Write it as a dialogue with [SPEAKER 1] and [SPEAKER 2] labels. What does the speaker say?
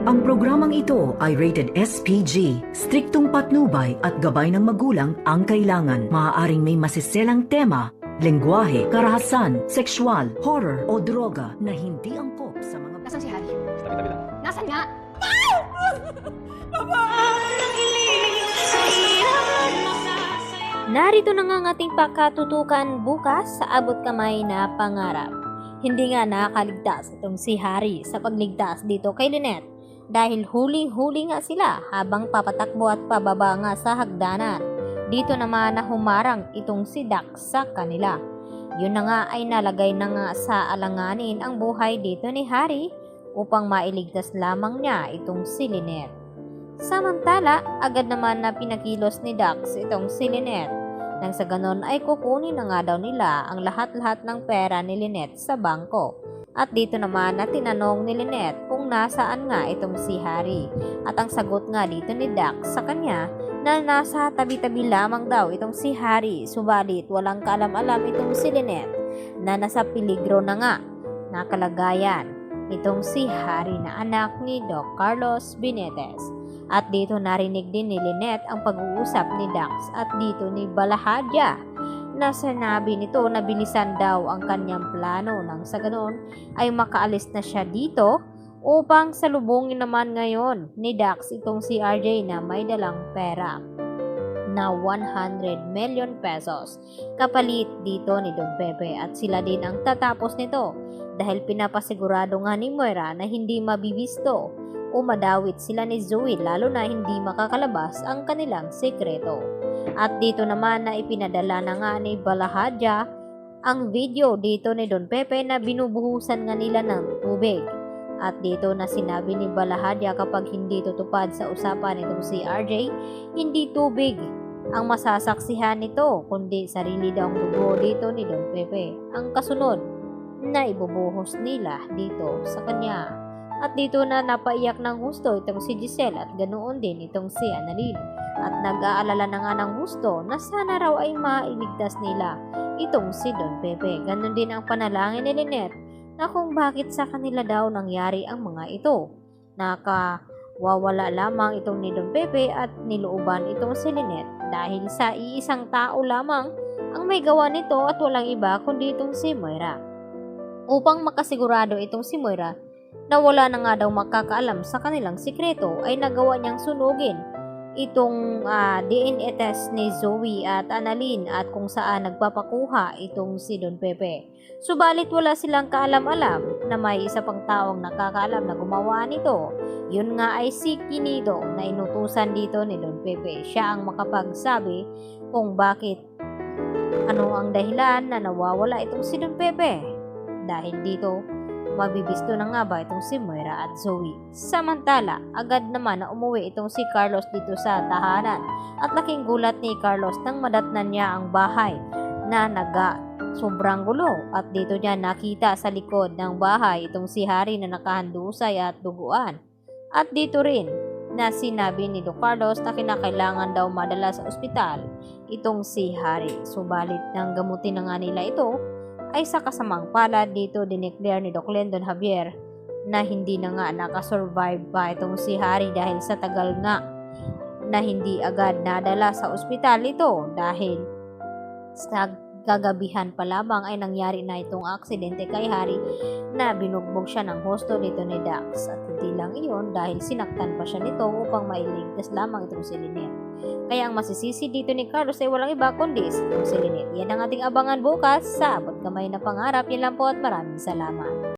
[SPEAKER 1] Ang programang ito ay rated SPG. Striktong patnubay at gabay ng magulang ang kailangan. Maaaring may masiselang tema, lengguwahe, karahasan, sexual, horror o droga na hindi angkop sa mga...
[SPEAKER 2] Nasaan si Harry?
[SPEAKER 3] Tabi-tabi lang.
[SPEAKER 2] Nasaan nga?
[SPEAKER 4] Narito na nga ang ating pakatutukan bukas sa abot kamay na pangarap. Hindi nga nakakaligtas itong si Harry sa pagligtas dito kay Lynette dahil huling-huli nga sila habang papatakbo at pababa nga sa hagdanan. Dito naman na humarang itong si Dax sa kanila. Yun na nga ay nalagay na nga sa alanganin ang buhay dito ni Harry upang mailigtas lamang niya itong si Lynette. Samantala, agad naman na pinakilos ni Dax itong si Lynette. Nang sa ganon ay kukunin na nga daw nila ang lahat-lahat ng pera ni Lynette sa bangko. At dito naman na tinanong ni Lynette kung nasaan nga itong si Harry. At ang sagot nga dito ni Dax sa kanya na nasa tabi-tabi lamang daw itong si Harry. Subalit walang kaalam-alam itong si Lynette na nasa peligro na nga na kalagayan itong si Harry na anak ni Doc Carlos Benitez. At dito narinig din ni Lynette ang pag-uusap ni Dax at dito ni Balahadja na sinabi nito na bilisan daw ang kanyang plano nang sa ganoon ay makaalis na siya dito upang salubungin naman ngayon ni Dax itong si RJ na may dalang pera na 100 million pesos kapalit dito ni Don Pepe at sila din ang tatapos nito dahil pinapasigurado nga ni Moira na hindi mabibisto o madawit sila ni Zoe lalo na hindi makakalabas ang kanilang sekreto. At dito naman na ipinadala na nga ni Balahadja ang video dito ni Don Pepe na binubuhusan nga nila ng tubig. At dito na sinabi ni Balahadja kapag hindi tutupad sa usapan itong si RJ, hindi tubig ang masasaksihan nito kundi sarili daw ang dugo dito ni Don Pepe. Ang kasunod na ibubuhos nila dito sa kanya. At dito na napaiyak ng gusto itong si Giselle at ganoon din itong si Annalyn. At nag-aalala na nga ng gusto na sana raw ay mailigtas nila itong si Don Pepe. Ganon din ang panalangin ni Lynette na kung bakit sa kanila daw nangyari ang mga ito. Nakawawala lamang itong ni Don Pepe at nilooban itong si Lynette dahil sa iisang tao lamang ang may gawa nito at walang iba kundi itong si Moira. Upang makasigurado itong si Moira na wala na nga daw makakaalam sa kanilang sikreto ay nagawa niyang sunugin itong DNA test ni Zoe at Annalyn at kung saan nagpapakuha itong si Don Pepe. Subalit wala silang kaalam-alam na may isa pang taong nakakaalam na gumawa nito. Yun nga ay si Kinido na inutusan dito ni Don Pepe. Siya ang makapagsabi kung bakit ano ang dahilan na nawawala itong si Don Pepe. Dahil dito mabibisto na nga ba itong si Moira at Zoe. Samantala, agad naman na umuwi itong si Carlos dito sa tahanan at laking gulat ni Carlos nang madatnan niya ang bahay na sobrang gulo at dito niya nakita sa likod ng bahay itong si Harry na nakahandusay at duguan. At dito rin na sinabi ni Doc Carlos na kinakailangan daw madala sa ospital itong si Harry. Subalit nang gamutin na nga nila ito ay sa kasamang palad dito dineclare ni Doc Lendon Javier na hindi na nga nakasurvive pa itong si Harry dahil sa tagal nga na hindi agad nadala sa ospital ito dahil sa kagabihan pa lamang ay nangyari na itong aksidente kay Harry na binugbog siya ng husto dito ni Dax at hindi lang iyon dahil sinaktan pa siya nito upang mailigtas lamang itong si Lynette. Kaya ang masisisi dito ni Carlos ay walang iba kundi itong si Lynette. Yan ang ating abangan bukas sa Abot Kamay na Pangarap. Yan lang po at maraming salamat.